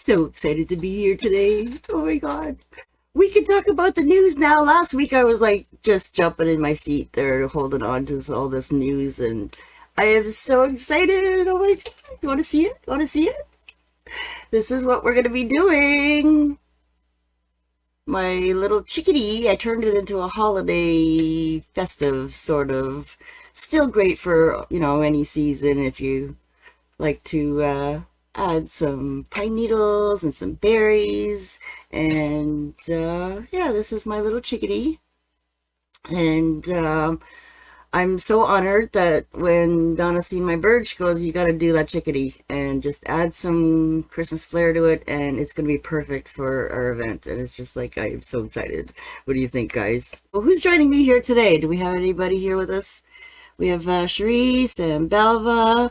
so excited to be here today. Oh my God. We can talk about the news now. Last week I was like just jumping in my seat there, holding on to all this news, and I am so excited. Oh my God. You want to see it? You want to see it? This is what we're going to be doing. My little chickadee, I turned it into a holiday festive sort of. Still great for, any season if you like to add some pine needles and some berries. And yeah, this is my little chickadee. And I'm so honored that when Donna seen my bird, she goes, you got to do that chickadee and just add some Christmas flair to it, and it's going to be perfect for our event. And it's just like, I am so excited. What do you think, guys? Well, who's joining me here today? Do we have anybody here with us? We have Cherise and Belva.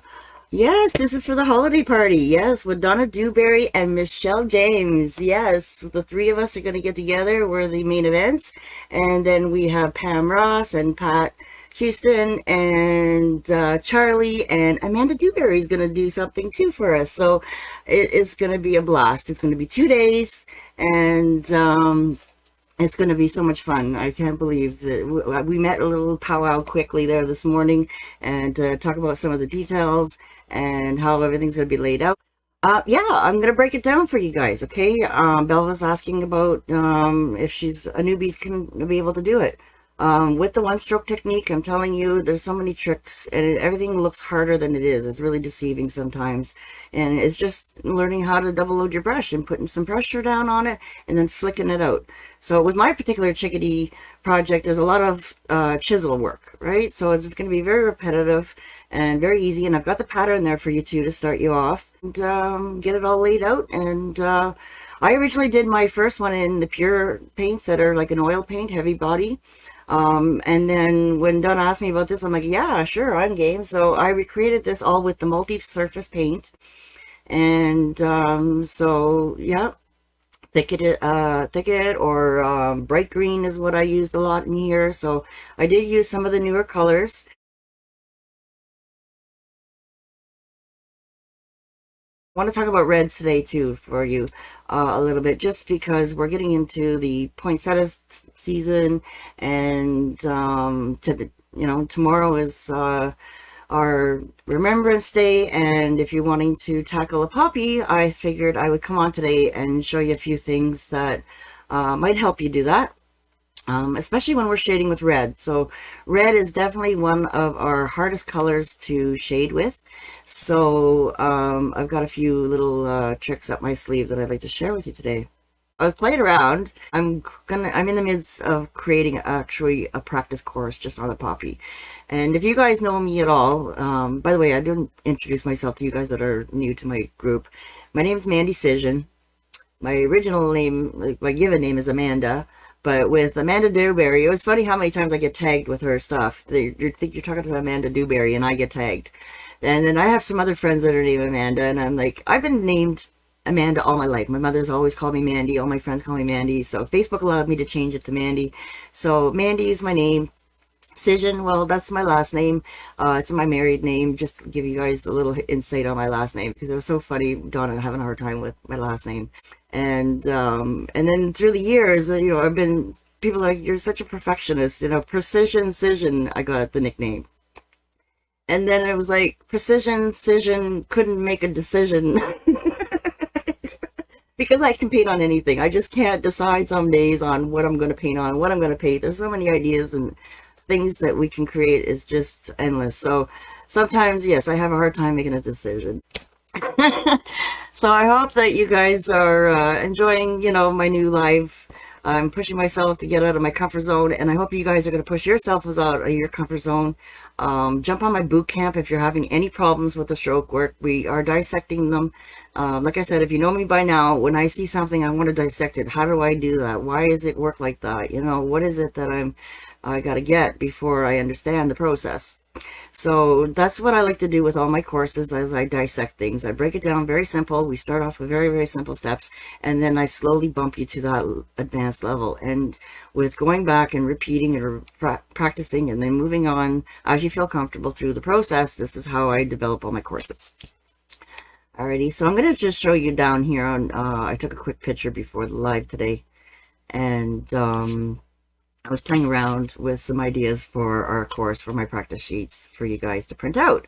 Yes, this is for the holiday party. Yes, with Donna Dewberry and Michelle James. Yes, the three of us are going to get together. We're the main events. And then we have Pam Ross and Pat Houston and Charlie, and Amanda Dewberry is going to do something too for us. So it is going to be a blast. It's going to be 2 days, and it's going to be so much fun. I can't believe that we met a little powwow quickly there this morning and talk about some of the details and how everything's going to be laid out. Yeah, I'm going to break it down for you guys, okay? Belva's asking about if she's a newbie can be able to do it. With the one-stroke technique, I'm telling you, there's so many tricks, and everything looks harder than it is. It's really deceiving sometimes, and it's just learning how to double load your brush and putting some pressure down on it and then flicking it out. So with my particular chickadee project, there's a lot of chisel work, right? So it's going to be very repetitive and very easy, and I've got the pattern there for you two to start you off and get it all laid out. And I originally did my first one in the pure paints that are like an oil paint, heavy body. And then when Donna asked me about this, I'm like, yeah, sure, I'm game. So I recreated this all with the multi-surface paint. And so, yeah, thicket or bright green is what I used a lot in here. So I did use some of the newer colors. I want to talk about reds today too for you a little bit, just because we're getting into the poinsettia season, and tomorrow is our Remembrance Day, and if you're wanting to tackle a poppy, I figured I would come on today and show you a few things that might help you do that. Especially when we're shading with red. So red is definitely one of our hardest colors to shade with. So I've got a few little tricks up my sleeve that I'd like to share with you today. I was playing around. I'm in the midst of creating actually a practice course just on the poppy. And if you guys know me at all, by the way, I didn't introduce myself to you guys that are new to my group. My name is Mandy Cision. My original name, like my given name, is Amanda. But with Amanda Dewberry, it was funny how many times I get tagged with her stuff. You think you're talking to Amanda Dewberry, and I get tagged. And then I have some other friends that are named Amanda, and I'm like, I've been named Amanda all my life. My mother's always called me Mandy. All my friends call me Mandy. So Facebook allowed me to change it to Mandy. So Mandy is my name. Cision, well, that's my last name. It's my married name, just to give you guys a little insight on my last name, because it was so funny, Donna having a hard time with my last name. And then through the years, I've been, people are like, you're such a perfectionist, Precision Cision, I got the nickname. And then it was like, Precision Cision couldn't make a decision. Because I can paint on anything. I just can't decide some days on what I'm going to paint on, what I'm going to paint. There's so many ideas and things that we can create is just endless. So sometimes, yes, I have a hard time making a decision. So I hope that you guys are enjoying, my new life. I'm pushing myself to get out of my comfort zone, and I hope you guys are going to push yourselves out of your comfort zone. Jump on my boot camp if you're having any problems with the stroke work. We are dissecting them. Like I said, if you know me by now, when I see something, I want to dissect it. How do I do that? Why does it work like that? What is it that I got to get before I understand the process? So that's what I like to do with all my courses as I dissect things. I break it down very simple. We start off with very, very simple steps, and then I slowly bump you to that advanced level. And with going back and repeating and practicing and then moving on as you feel comfortable through the process, this is how I develop all my courses. Alrighty, so I'm going to just show you down here on, I took a quick picture before the live today, and I was playing around with some ideas for our course, for my practice sheets for you guys to print out.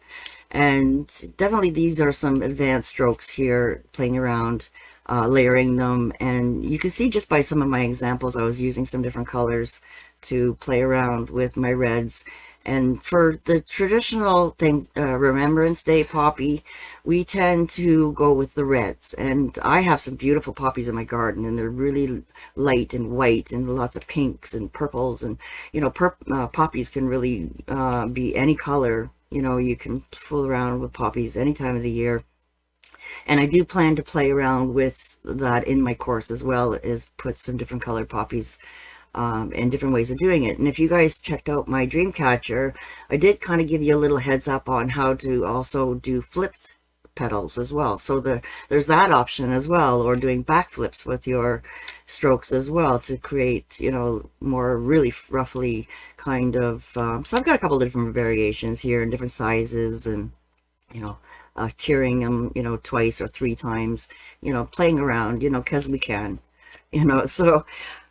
And definitely these are some advanced strokes here, playing around, layering them. And you can see just by some of my examples, I was using some different colors to play around with my reds. And for the traditional thing, Remembrance Day poppy, we tend to go with the reds. And I have some beautiful poppies in my garden, and they're really light and white and lots of pinks and purples. And, you know, poppies can really be any color. You know, you can fool around with poppies any time of the year. And I do plan to play around with that in my course as well, is put some different colored poppies and different ways of doing it. And if you guys checked out my dream catcher, I did kind of give you a little heads up on how to also do flipped petals as well. So there's that option as well, or doing backflips with your strokes as well to create, you know, more really roughly kind of, so I've got a couple of different variations here in different sizes, and, you know, tearing them, you know, twice or three times, you know, playing around, you know, because we can, you know. So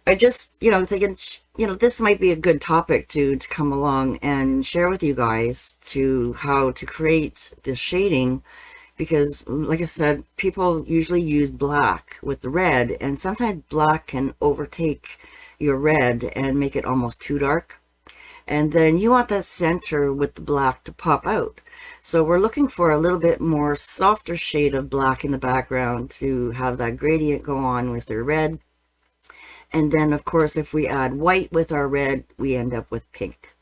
I just, you know, thinking, you know, this might be a good topic to come along and share with you guys to how to create the shading, because like I said, people usually use black with the red, and sometimes black can overtake your red and make it almost too dark. And then you want that center with the black to pop out. So we're looking for a little bit more softer shade of black in the background to have that gradient go on with your red. And then, of course, if we add white with our red, we end up with pink.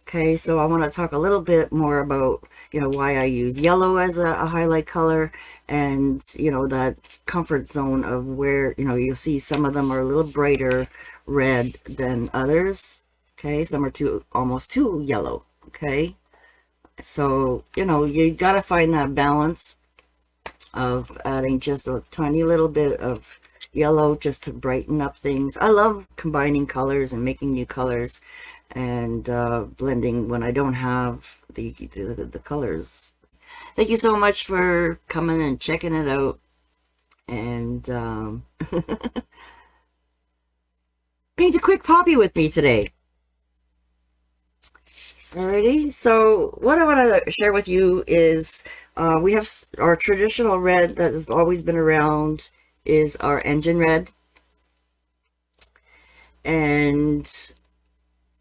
Okay, so I want to talk a little bit more about, you know, why I use yellow as a highlight color, and, you know, that comfort zone of where, you know, you'll see some of them are a little brighter red than others. Okay, some are almost too yellow. Okay, so, you know, you got to find that balance of adding just a tiny little bit of yellow just to brighten up things. I love combining colors and making new colors and blending when I don't have the colors. Thank you so much for coming and checking it out, and paint a quick poppy with me today. Alrighty, so what I want to share with you is we have our traditional red that has always been around, is our engine red, and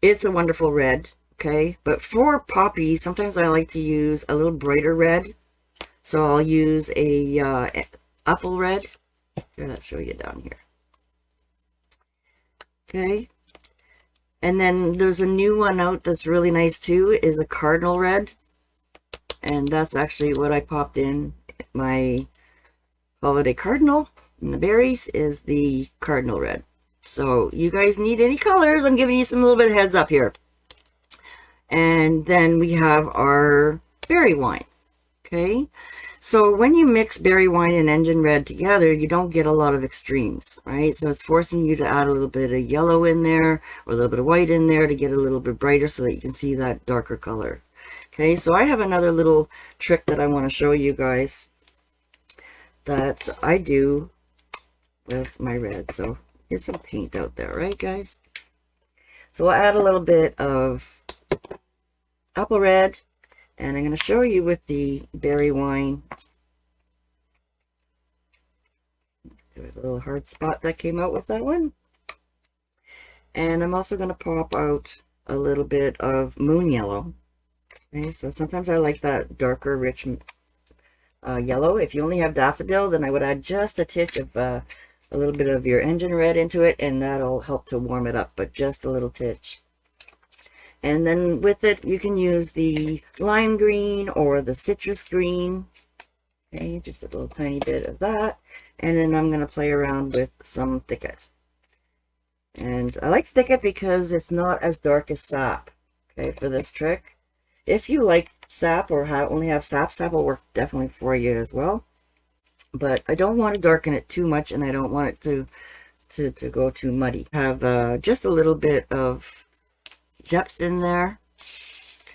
it's a wonderful red. Okay, but for poppies, sometimes I like to use a little brighter red, so I'll use a apple red. Here, let's show you down here. Okay, and then there's a new one out that's really nice too, is a Cardinal Red, and that's actually what I popped in my holiday cardinal. And the berries is the Cardinal Red. So you guys need any colors, I'm giving you some little bit of heads up here. And then we have our berry wine. Okay, so when you mix berry wine and engine red together, you don't get a lot of extremes, right? So it's forcing you to add a little bit of yellow in there, or a little bit of white in there to get a little bit brighter so that you can see that darker color. Okay, so I have another little trick that I want to show you guys that I do with my red. So get some paint out there, right guys? So I'll add a little bit of apple red, and I'm going to show you with the berry wine. There's a little hard spot that came out with that one. And I'm also going to pop out a little bit of moon yellow. Okay, so sometimes I like that darker, rich yellow. If you only have daffodil, then I would add just a titch of a little bit of your engine red into it, and that'll help to warm it up, but just a little titch. And then with it, you can use the lime green or the citrus green. Okay, just a little tiny bit of that. And then I'm going to play around with some thicket. And I like thicket because it's not as dark as sap. Okay, for this trick. If you like sap or only have sap, sap will work definitely for you as well. But I don't want to darken it too much, and I don't want it to go too muddy. Have just a little bit of depth in there.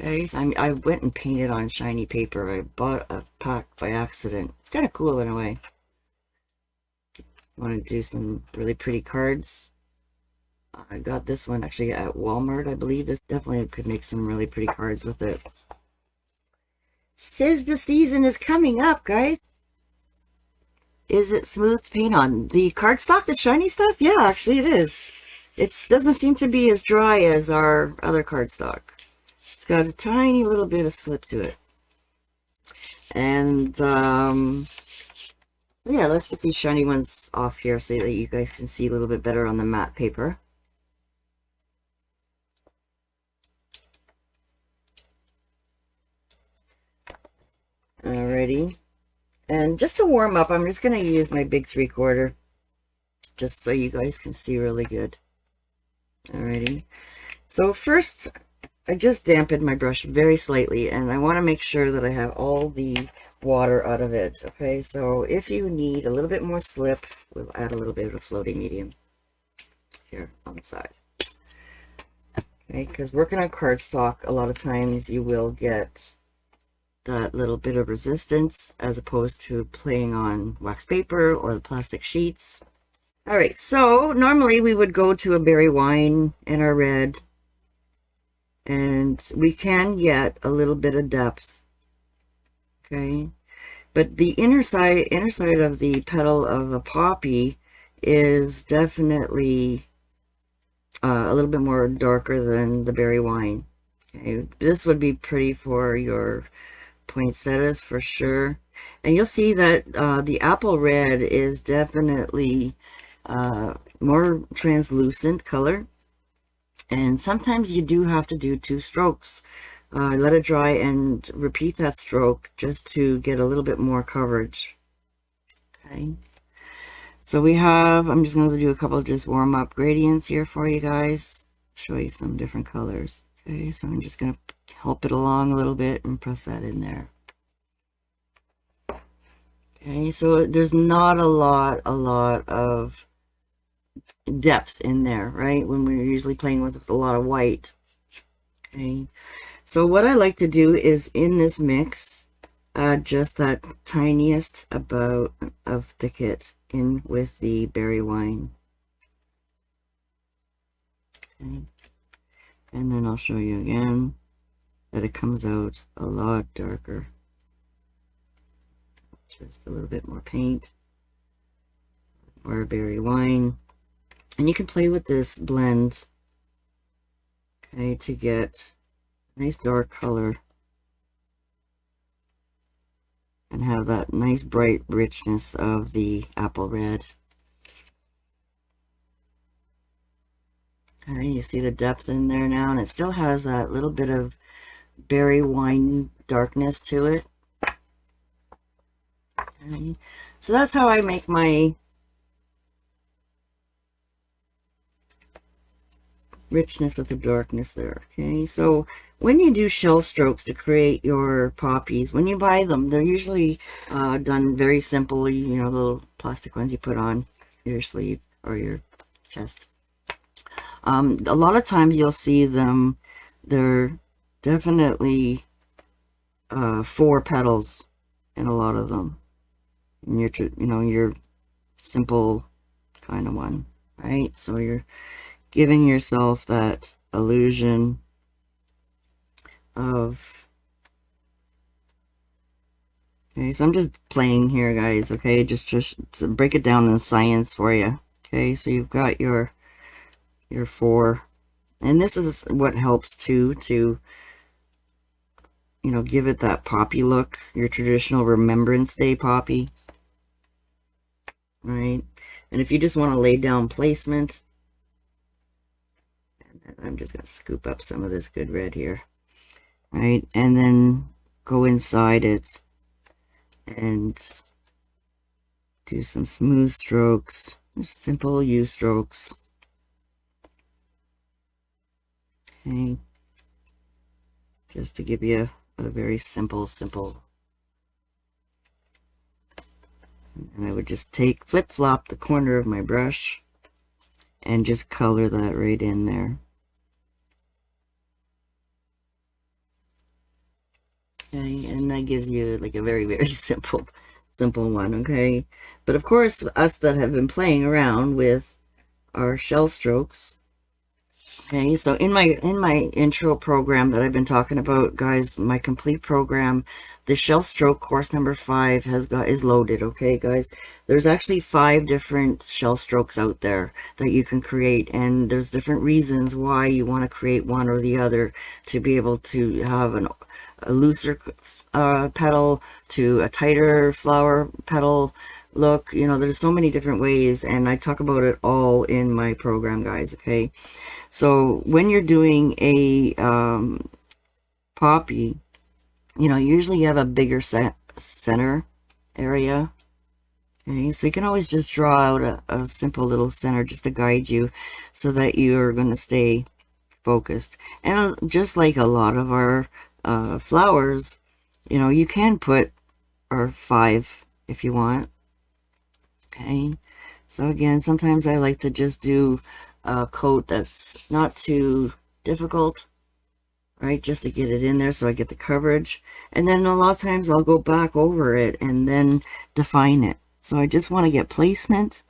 Okay, so I went and painted on shiny paper. I bought a pack by accident. It's kind of cool in a way. Want to do some really pretty cards. I got this one actually at Walmart, I believe. This definitely could make some really pretty cards with it. Says the season is coming up, guys. Is it smooth to paint on? The cardstock, the shiny stuff? Yeah, actually it is. It doesn't seem to be as dry as our other cardstock. It's got a tiny little bit of slip to it. And, yeah, let's get these shiny ones off here so that you guys can see a little bit better on the matte paper. Alrighty. And just to warm up, I'm just going to use my big 3/4 just so you guys can see really good. Alrighty. So first, I just dampened my brush very slightly, and I want to make sure that I have all the water out of it. Okay, so if you need a little bit more slip, we'll add a little bit of a floating medium here on the side. Okay, because working on cardstock, a lot of times you will get that little bit of resistance as opposed to playing on wax paper or the plastic sheets. All right, so normally we would go to a berry wine in our red, and we can get a little bit of depth. Okay, but the inner side of the petal of a poppy is definitely a little bit more darker than the berry wine. Okay, this would be pretty for your poinsettias for sure. And you'll see that the apple red is definitely more translucent color. And sometimes you do have to do 2 strokes. Let it dry and repeat that stroke just to get a little bit more coverage. Okay. So we have, I'm just going to do a couple of just warm up gradients here for you guys. Show you some different colors. Okay, so I'm just going to help it along a little bit and press that in there. Okay, so there's not a lot of depth in there, right? When we're usually playing with a lot of white. Okay, so what I like to do is in this mix, just that tiniest amount of thicket in with the berry wine. Okay. And then I'll show you again that it comes out a lot darker. Just a little bit more paint or berry wine. And you can play with this blend, okay, to get a nice dark color and have that nice bright richness of the apple red. Okay, you see the depth in there now, and it still has that little bit of berry wine darkness to it. Okay, so that's how I make my richness of the darkness there. Okay, so when you do shell strokes to create your poppies, when you buy them, they're usually done very simply, you know, little plastic ones you put on your sleeve or your chest. A lot of times you'll see them, they're definitely 4 petals in a lot of them. And your simple kind of one, right? So you're giving yourself that illusion of, okay, so I'm just playing here, guys, okay, just to break it down in science for you. Okay, so you've got your 4, and this is what helps too to, you know, give it that poppy look, your traditional Remembrance Day poppy, right? And if you just want to lay down placement, I'm just going to scoop up some of this good red here, right? And then go inside it and do some smooth strokes, just simple U strokes. Okay, just to give you a very simple. And I would just flip-flop the corner of my brush and just color that right in there. Okay, and that gives you like a very, very simple one, okay? But of course, us that have been playing around with our shell strokes, okay, so in my intro program that I've been talking about, guys, my complete program, the shell stroke course number 5 is loaded, okay, guys? There's actually 5 different shell strokes out there that you can create, and there's different reasons why you want to create one or the other, to be able to have a looser petal to a tighter flower petal look. You know, there's so many different ways, and I talk about it all in my program, guys, okay? So when you're doing a poppy, you know, usually you have a bigger center area. Okay, so you can always just draw out a simple little center just to guide you so that you're going to stay focused. And just like a lot of our flowers, you know, you can put or 5 if you want. Okay, so again, sometimes I like to just do a coat that's not too difficult, right, just to get it in there so I get the coverage. And then a lot of times I'll go back over it and then define it. So I just want to get placement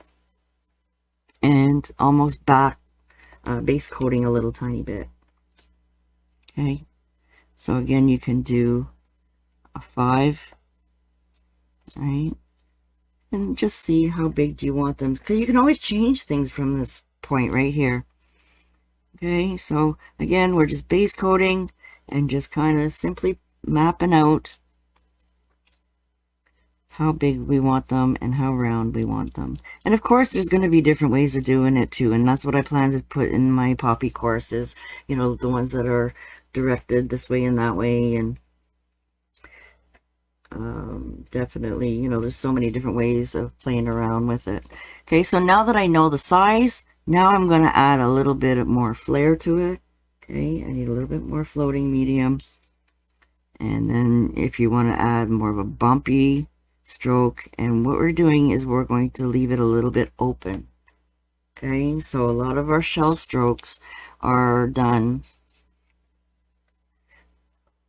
and almost back base coating a little tiny bit. Okay, so again, you can do a 5, right, and just see how big do you want them, because you can always change things from this point right here. Okay, so again, we're just base coating and just kind of simply mapping out how big we want them and how round we want them. And of course, there's going to be different ways of doing it too, and that's what I plan to put in my poppy courses, you know, the ones that are directed this way and that way. And definitely, you know, there's so many different ways of playing around with it. Okay, so now that I know the size, now I'm going to add a little bit more flair to it. Okay, I need a little bit more floating medium. And then if you want to add more of a bumpy stroke, and what we're doing is we're going to leave it a little bit open. Okay, so a lot of our shell strokes are done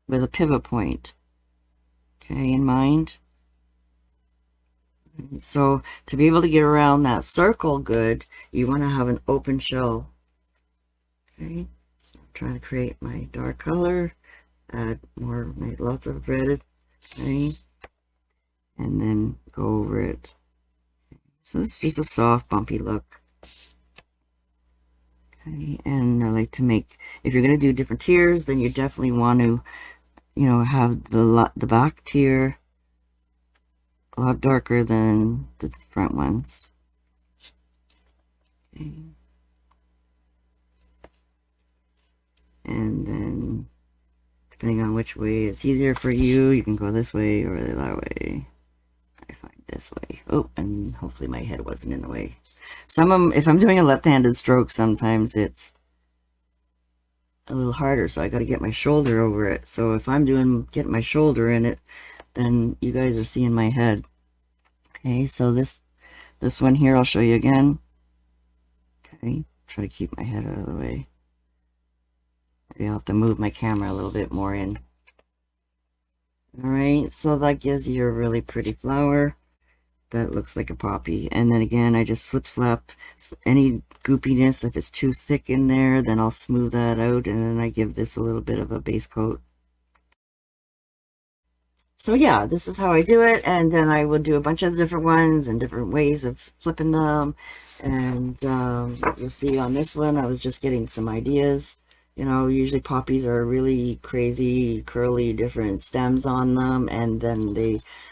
with a pivot point, okay, in mind. So to be able to get around that circle good, you want to have an open shell. Okay, so I'm trying to create my dark color, add more, make lots of red, okay, and then go over it. So it's just a soft, bumpy look. Okay, and I like to make, if you're going to do different tiers, then you definitely want to, you know, have the back tier a lot darker than the front ones. Okay. And then, depending on which way it's easier for you, you can go this way or that way. I find this way. Oh, and hopefully my head wasn't in the way. If I'm doing a left-handed stroke, sometimes it's a little harder, so I got to get my shoulder over it. So if I'm getting my shoulder in it, then you guys are seeing my head. Okay, so this one here I'll show you again. Okay, try to keep my head out of the way. Maybe I'll have to move my camera a little bit more in. Alright, so that gives you a really pretty flower that looks like a poppy. And then again, I just slap any goopiness. If it's too thick in there, then I'll smooth that out, and then I give this a little bit of a base coat. So yeah, this is how I do it, and then I will do a bunch of different ones and different ways of flipping them. And you'll see on this one, I was just getting some ideas. You know, usually poppies are really crazy, curly, different stems on them, and then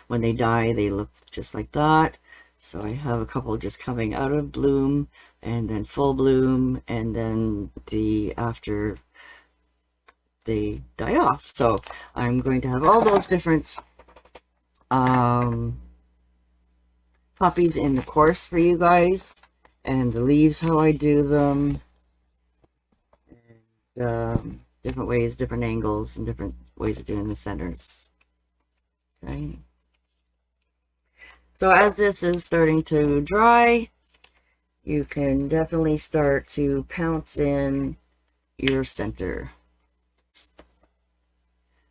when they die, they look just like that. So I have a couple just coming out of bloom, and then full bloom, and then after they die off. So I'm going to have all those different poppies in the course for you guys, and the leaves, how I do them, and different ways, different angles, and different ways of doing the centers. Okay, so as this is starting to dry, you can definitely start to pounce in your center.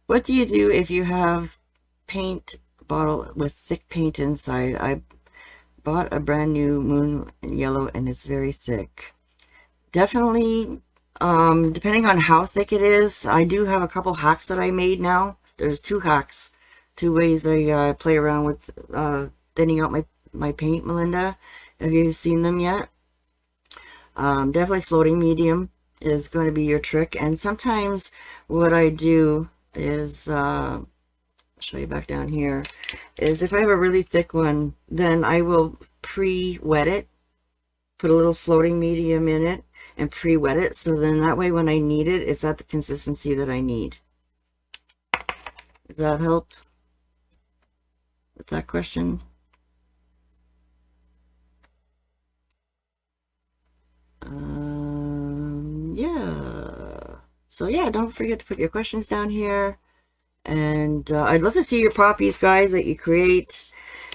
What do you do if you have paint bottle with thick paint inside? I bought a brand new moon yellow and it's very thick. Definitely, depending on how thick it is, I do have a couple hacks that I made now. There's two hacks, two ways I play around with thinning out my paint, Melinda. Have you seen them yet? Definitely floating medium is going to be your trick. And sometimes what I do is, I'll show you back down here, is if I have a really thick one, then I will pre-wet it, put a little floating medium in it, and pre-wet it. So then that way when I need it, it's at the consistency that I need. Does that help with that question? Yeah. So yeah, don't forget to put your questions down here. And I'd love to see your poppies, guys, that you create.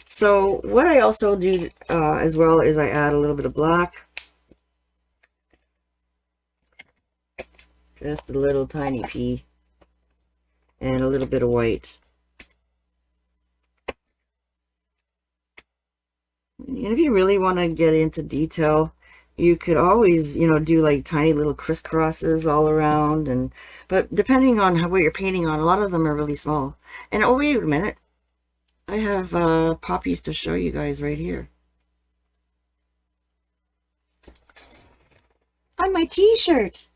So what I also do as well is I add a little bit of black. Just a little tiny pea. And a little bit of white. And if you really want to get into detail, you could always, you know, do like tiny little crisscrosses all around. But depending on what you're painting on, a lot of them are really small. And oh, wait a minute. I have poppies to show you guys right here. On my t-shirt.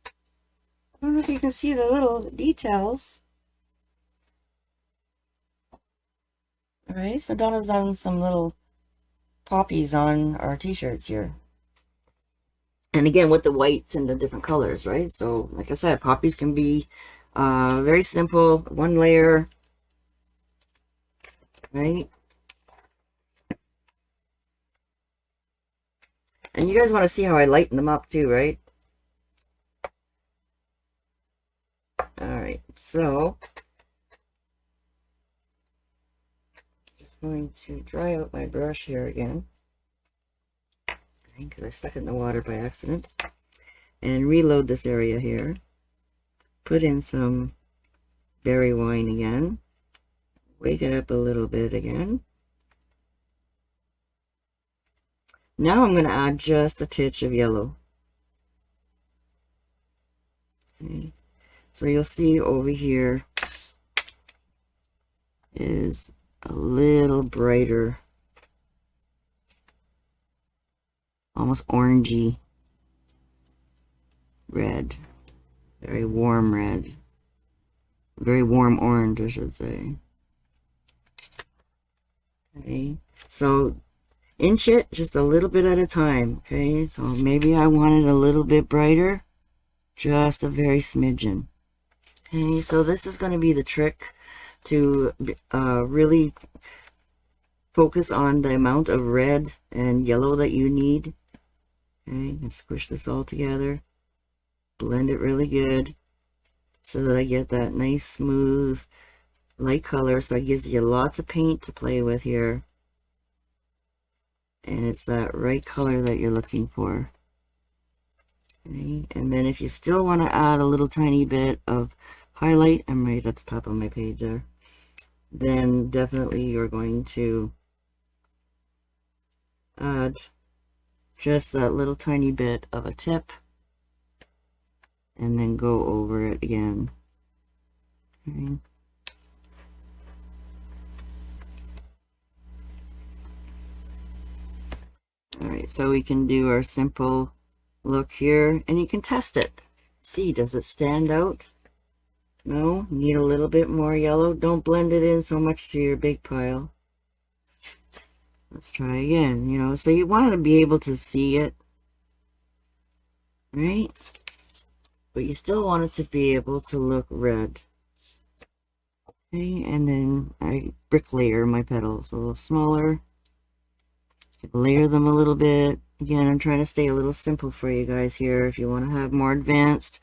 I don't know if you can see the little details. All right, so Donna's done some little poppies on our t-shirts here. And again, with the whites and the different colors, right? So, like I said, poppies can be very simple, one layer, right? And you guys want to see how I lighten them up too, right? All right, so just going to dry out my brush here again, because I stuck it in the water by accident, and reload this area here. Put in some berry wine again, wake it up a little bit again. Now I'm going to add just a titch of yellow. Okay. So you'll see over here is a little brighter, almost orangey red, very warm red, very warm orange, I should say. Okay, so inch it just a little bit at a time. Okay, so maybe I want it a little bit brighter, just a very smidgen. Okay, so this is going to be the trick to really focus on the amount of red and yellow that you need. Okay, and squish this all together, blend it really good so that I get that nice smooth light color, so it gives you lots of paint to play with here, and it's that right color that you're looking for. Okay, and then if you still want to add a little tiny bit of highlight, I'm right at the top of my page there, then definitely you're going to add just that little tiny bit of a tip and then go over it again. Okay. Alright, so we can do our simple look here, and you can test it. See, does it stand out? No? Need a little bit more yellow? Don't blend it in so much to your big pile. Let's try again, you know, so you want to be able to see it, right? But you still want it to be able to look red. Okay, and then I brick layer my petals a little smaller. Layer them a little bit. Again, I'm trying to stay a little simple for you guys here. If you want to have more advanced,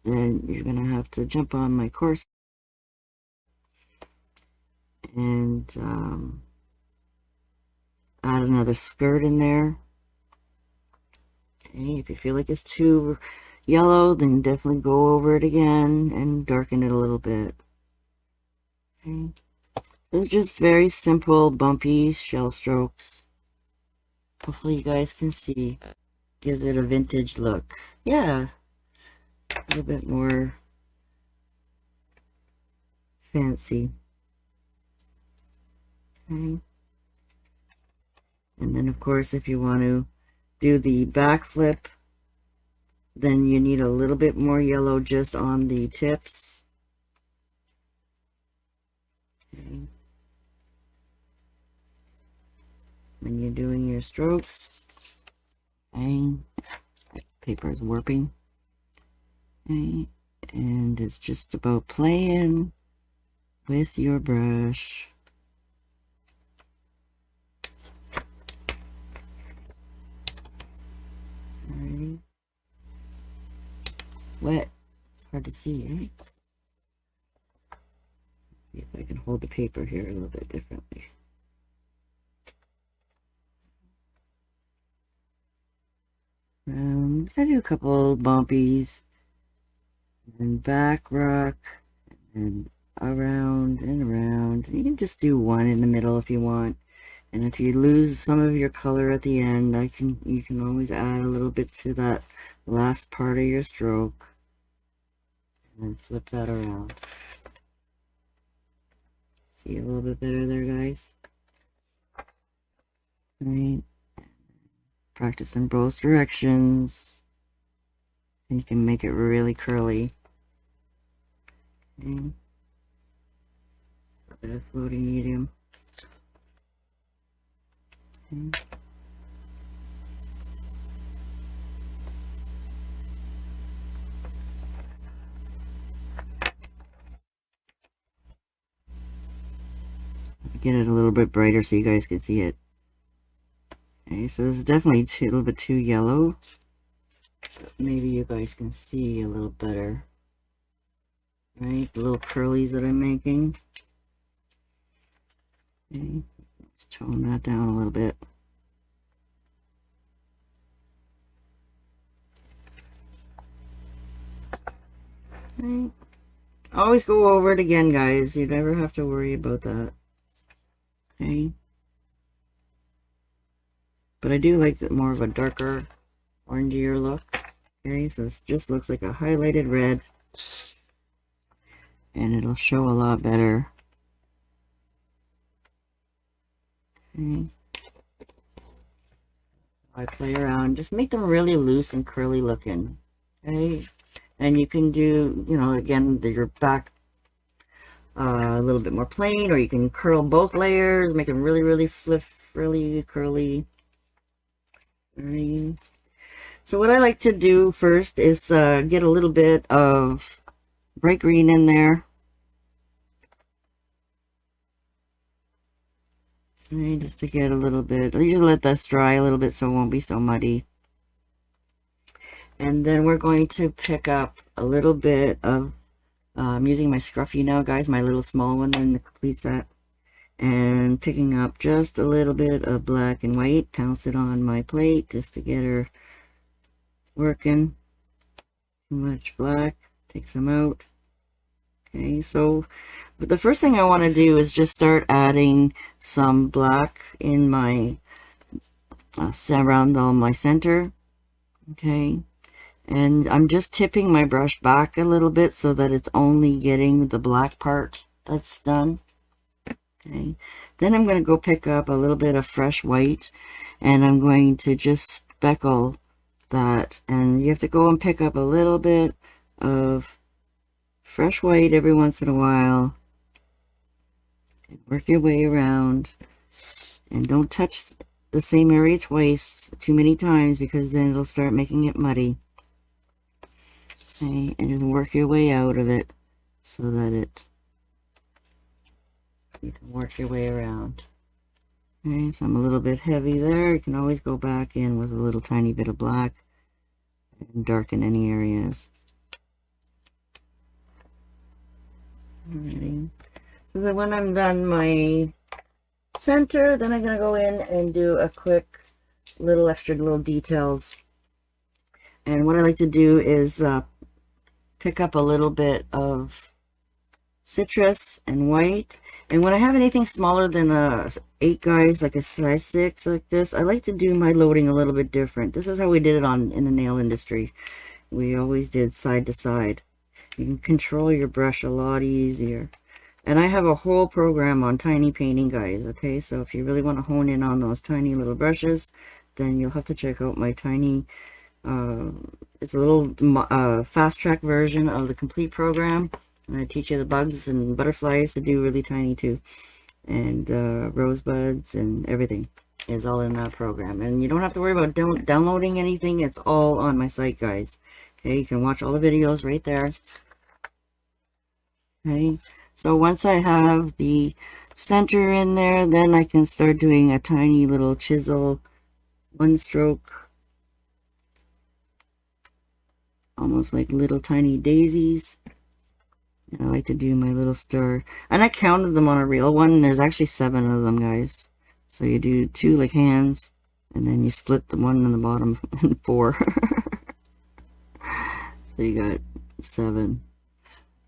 then you're going to have to jump on my course. And add another skirt in there. Okay, if you feel like it's too yellow, then definitely go over it again and darken it a little bit. Okay. It's just very simple, bumpy shell strokes. Hopefully you guys can see. Gives it a vintage look. Yeah. A little bit more fancy. Okay. And then of course if you want to do the back flip, then you need a little bit more yellow just on the tips. Okay. When you're doing your strokes. Okay. Paper is warping. Okay. And it's just about playing with your brush. Alrighty. Wet. It's hard to see, right? Let's see if I can hold the paper here a little bit differently. I do a couple bumpies, and back rock, and around and around. You can just do one in the middle if you want. And if you lose some of your color at the end, you can always add a little bit to that last part of your stroke. And then flip that around. See a little bit better there, guys? Right. Practice in both directions. And you can make it really curly. Okay. A bit of floating medium. Okay. Get it a little bit brighter so you guys can see it. Okay, so this is definitely a little bit too yellow. Maybe you guys can see a little better. Right, the little curlies that I'm making. Okay, let's tone that down a little bit. Right. Always go over it again, guys. You never have to worry about that. Okay. But I do like more of a darker, orangier look. Okay, so this just looks like a highlighted red. And it'll show a lot better. Okay. I play around. Just make them really loose and curly looking. Okay. And you can do, you know, again, your back a little bit more plain, or you can curl both layers, make them really, really really curly. Right. So what I like to do first is get a little bit of bright green in there. Right, just to get a little bit. I usually let this dry a little bit so it won't be so muddy. And then we're going to pick up a little bit of, I'm using my scruffy now, guys, my little small one in the complete set. And picking up just a little bit of black and white, pounce it on my plate just to get her working. Too much black, take some out. Okay, so but the first thing I want to do is just start adding some black in my around all my center. Okay, and I'm just tipping my brush back a little bit so that it's only getting the black part that's done. Okay, then I'm going to go pick up a little bit of fresh white, and I'm going to just speckle that, and you have to go and pick up a little bit of fresh white every once in a while, and work your way around, and don't touch the same area twice too many times, because then it'll start making it muddy. Okay, and just work your way out of it so that you can work your way around. Okay, so I'm a little bit heavy there. You can always go back in with a little tiny bit of black and darken any areas. Alrighty. So then when I'm done my center, then I'm going to go in and do a quick little extra little details. And what I like to do is pick up a little bit of citrus and white. And when I have anything smaller than 8 guys, like a size 6 like this, I like to do my loading a little bit different. This is how we did it in the nail industry. We always did side to side. You can control your brush a lot easier. And I have a whole program on tiny painting, guys, okay? So if you really want to hone in on those tiny little brushes, then you'll have to check out my tiny, it's a little fast track version of the complete program. And I teach you the bugs and butterflies to do really tiny too. And rosebuds and everything is all in that program. And you don't have to worry about downloading anything. It's all on my site, guys. Okay, you can watch all the videos right there. Okay, so once I have the center in there, then I can start doing a tiny little chisel, one stroke, almost like little tiny daisies. And I like to do my little star. And I counted them on a real one, and there's actually 7 of them, guys. So you do 2 like hands, and then you split the one in the bottom in 4. So you got 7.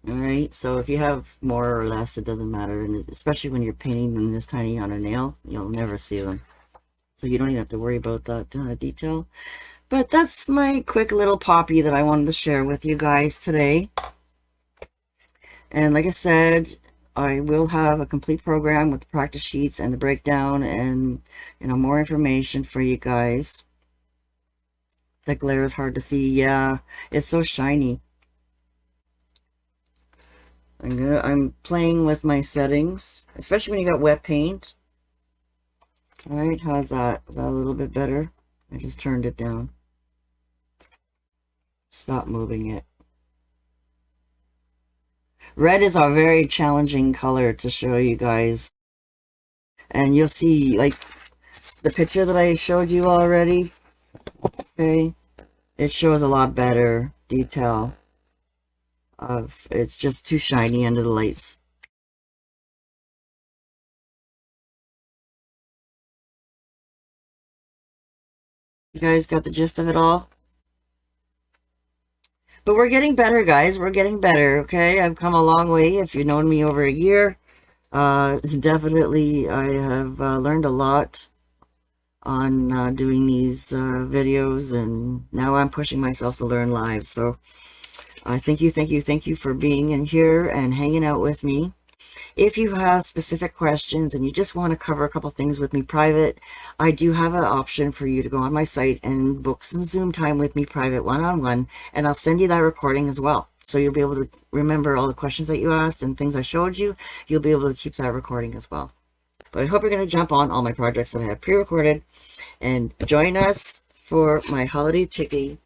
Alright, so if you have more or less, it doesn't matter. And especially when you're painting them this tiny on a nail, you'll never see them. So you don't even have to worry about that detail. But that's my quick little poppy that I wanted to share with you guys today. And like I said, I will have a complete program with the practice sheets and the breakdown and, you know, more information for you guys. That glare is hard to see. Yeah, it's so shiny. I'm playing with my settings, especially when you got wet paint. All right, how's that? Is that a little bit better? I just turned it down. Stop moving it. Red is a very challenging color to show you guys. And you'll see, like, the picture that I showed you already. Okay. It shows a lot better detail. It's just too shiny under the lights. You guys got the gist of it all? But we're getting better, guys. We're getting better, okay? I've come a long way. If you've known me over a year, definitely I have learned a lot on doing these videos, and now I'm pushing myself to learn live. So thank you for being in here and hanging out with me. If you have specific questions and you just want to cover a couple things with me private, I do have an option for you to go on my site and book some Zoom time with me private one-on-one, and I'll send you that recording as well. So you'll be able to remember all the questions that you asked and things I showed you. You'll be able to keep that recording as well. But I hope you're going to jump on all my projects that I have pre-recorded and join us for my holiday chickie